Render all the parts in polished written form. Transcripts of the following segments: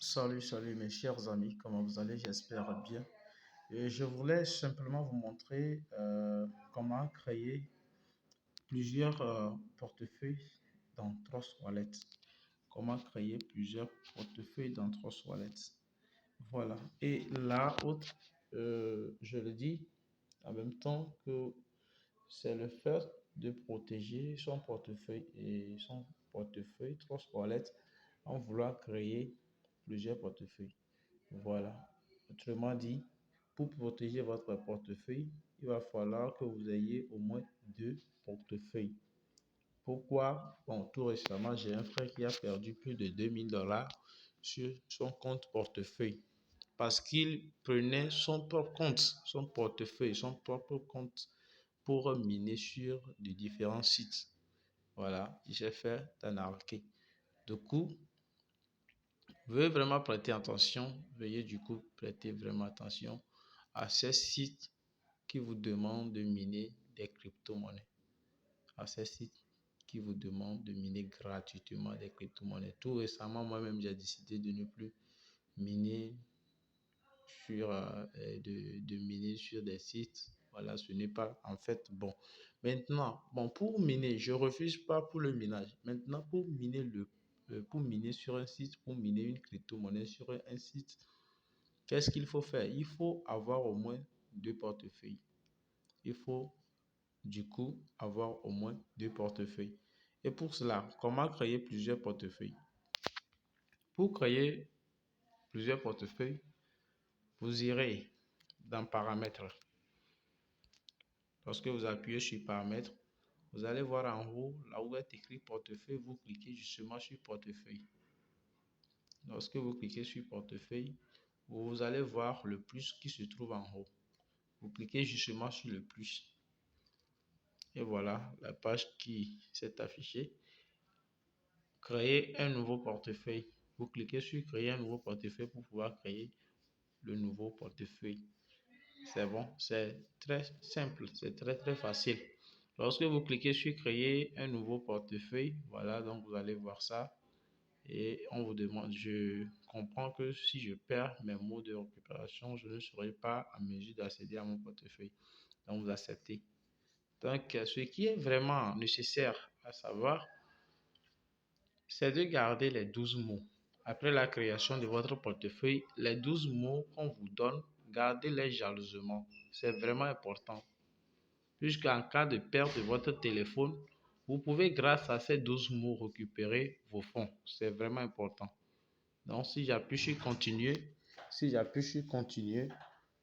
Salut mes chers amis, comment vous allez? J'espère bien. Et je voulais simplement vous montrer comment créer plusieurs portefeuilles dans Trust Wallet. Comment créer plusieurs portefeuilles dans Trust Wallet. Voilà. Et là, autre, je le dis en même temps que c'est le fait de protéger son portefeuille et son portefeuille Trust Wallet en voulant créer plusieurs portefeuilles. Voilà. Autrement dit, pour protéger votre portefeuille, il va falloir que vous ayez au moins deux portefeuilles. Pourquoi? Bon, tout récemment, j'ai un frère qui a perdu plus de $2000 sur son compte portefeuille parce qu'il prenait son propre compte, son portefeuille, son propre compte pour miner sur de différents sites. Voilà, il s'est fait arnaquer. Du coup, veuillez vraiment prêter attention, veuillez du coup prêter vraiment attention à ces sites qui vous demandent de miner des crypto-monnaies, à ces sites qui vous demandent de miner gratuitement des crypto-monnaies. Tout récemment, moi-même, j'ai décidé de ne plus miner sur, de miner sur des sites. Voilà, ce n'est pas en fait bon. Maintenant, bon, pour miner, je refuse pas pour le minage. Maintenant, pour miner sur un site, pour miner une crypto-monnaie sur un site, qu'est-ce qu'il faut faire? Il faut avoir au moins deux portefeuilles. Il faut du coup avoir au moins deux portefeuilles. Et pour cela, comment créer plusieurs portefeuilles? Pour créer plusieurs portefeuilles, vous irez dans Paramètres. Lorsque vous appuyez sur Paramètres, vous allez voir en haut, là où est écrit Portefeuille, vous cliquez justement sur Portefeuille. Lorsque vous cliquez sur Portefeuille, vous allez voir le plus qui se trouve en haut. Vous cliquez justement sur le plus. Et voilà la page qui s'est affichée. Créer un nouveau portefeuille. Vous cliquez sur Créer un nouveau portefeuille pour pouvoir créer le nouveau portefeuille. C'est bon, c'est très simple, c'est très facile. Lorsque vous cliquez sur Créer un nouveau portefeuille, voilà, donc vous allez voir ça. Et on vous demande, je comprends que si je perds mes mots de récupération, je ne serai pas en mesure d'accéder à mon portefeuille. Donc vous acceptez. Donc ce qui est vraiment nécessaire à savoir, c'est de garder les 12 mots. Après la création de votre portefeuille, les 12 mots qu'on vous donne, gardez-les jalousement. C'est vraiment important. Puisqu'en cas de perte de votre téléphone, vous pouvez grâce à ces 12 mots récupérer vos fonds. C'est vraiment important. Donc si j'appuie sur continuer,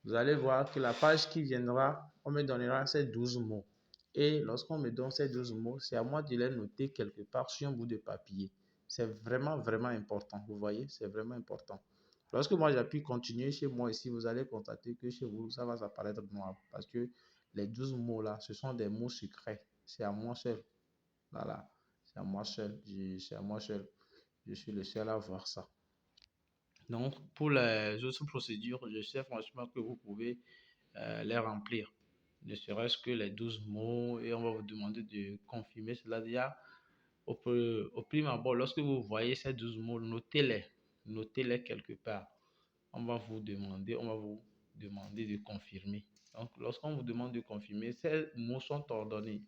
vous allez voir que la page qui viendra, on me donnera ces 12 mots. Et lorsqu'on me donne ces 12 mots, c'est à moi de les noter quelque part sur un bout de papier. C'est vraiment important. Vous voyez, c'est vraiment important. Lorsque moi j'appuie continuer chez moi ici, vous allez constater que chez vous, ça va apparaître noir. Parce que les 12 mots là, ce sont des mots secrets. C'est à moi seul. Voilà. C'est à moi seul. C'est à moi seul. Je suis le seul à voir ça. Donc, pour les autres procédures, je sais franchement que vous pouvez les remplir. Ne serait-ce que les 12 mots et on va vous demander de confirmer cela déjà au prime abord. Lorsque vous voyez ces 12 mots, notez-les. Notez-les quelque part. On va vous demander de confirmer. Donc, lorsqu'on vous demande de confirmer, ces mots sont ordonnés.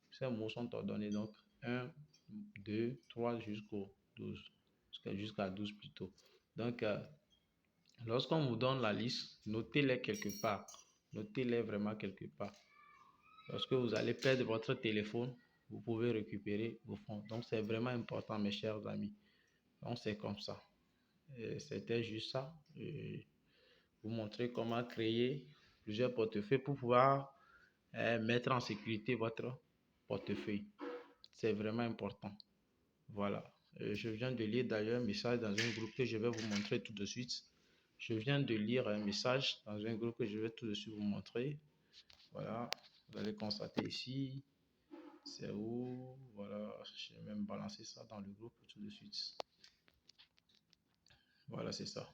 Ces mots sont ordonnés. Donc, 1, 2, 3 jusqu'au 12. Jusqu'à 12 plutôt. Donc, lorsqu'on vous donne la liste, notez-les quelque part. Notez-les vraiment quelque part. Lorsque vous allez perdre votre téléphone, vous pouvez récupérer vos fonds. Donc, c'est vraiment important, mes chers amis. Donc, c'est comme ça. C'était juste ça. Vous montrer comment créer plusieurs portefeuilles pour pouvoir mettre en sécurité votre portefeuille. C'est vraiment important. Voilà. Je viens de lire d'ailleurs un message dans un groupe que je vais vous montrer tout de suite. Je viens de lire un message dans un groupe que je vais tout de suite vous montrer. Voilà. Vous allez constater ici. C'est où? Voilà. J'ai même balancé ça dans le groupe tout de suite. Voilà, c'est ça.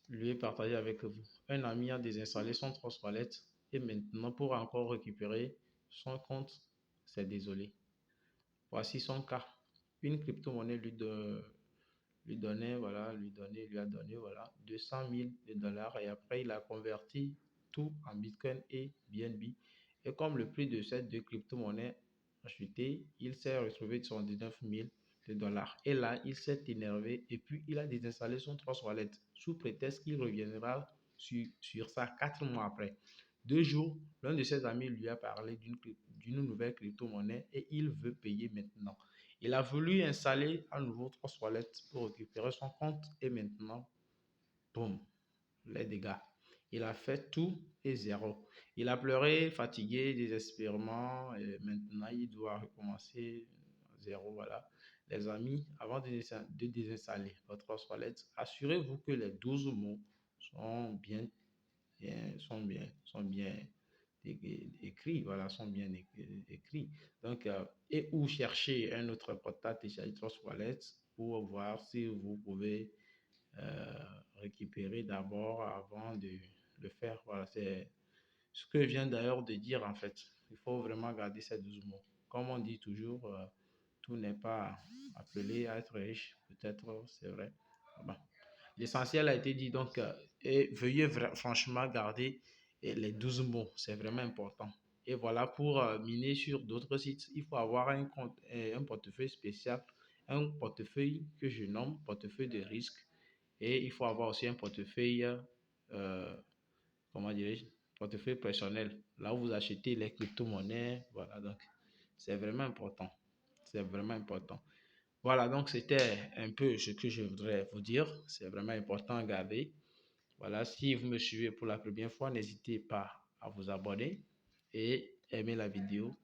Lui partager avec vous. Un ami a désinstallé son Trust Wallet et maintenant pour encore récupérer son compte, c'est désolé. Voici son cas. Une crypto-monnaie lui a donné, voilà, 200 000 dollars et après, il a converti tout en Bitcoin et BNB. Et comme le prix de ces deux crypto-monnaies a chuté, il s'est retrouvé de 79 000 dollars. Et là, il s'est énervé et puis il a désinstallé son Trust Wallet sous prétexte qu'il reviendra sur ça 4 mois après. 2 jours, l'un de ses amis lui a parlé d'une nouvelle crypto-monnaie et il veut payer maintenant. Il a voulu installer un nouveau Trust Wallet pour récupérer son compte et maintenant, boum, les dégâts. Il a fait tout et zéro. Il a pleuré, fatigué, désespérément et maintenant il doit recommencer zéro. Voilà. Les amis, avant de désinstaller votre Trust Wallet, assurez-vous que les 12 mots sont bien écrits, voilà, sont bien écrits. Donc, et ou chercher un autre portail télécharger Trust Wallet pour voir si vous pouvez récupérer d'abord avant de le faire. Voilà, c'est ce que je viens d'ailleurs de dire en fait. Il faut vraiment garder ces 12 mots. Comme on dit toujours, tout n'est pas appelé à être riche. Peut-être, c'est vrai. Bon. L'essentiel a été dit donc, et veuillez franchement garder les 12 mots, c'est vraiment important. Et voilà, pour miner sur d'autres sites, il faut avoir un compte, un portefeuille spécial, un portefeuille que je nomme portefeuille de risque. Et il faut avoir aussi un portefeuille, comment dirais-je, portefeuille personnel, là où vous achetez les crypto-monnaies. Voilà, donc c'est vraiment important. C'est vraiment important. Voilà, donc c'était un peu ce que je voudrais vous dire. C'est vraiment important à garder. Voilà, si vous me suivez pour la première fois, n'hésitez pas à vous abonner et aimer la vidéo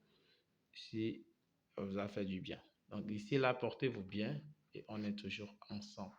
si ça vous a fait du bien. Donc d'ici là, portez-vous bien et on est toujours ensemble.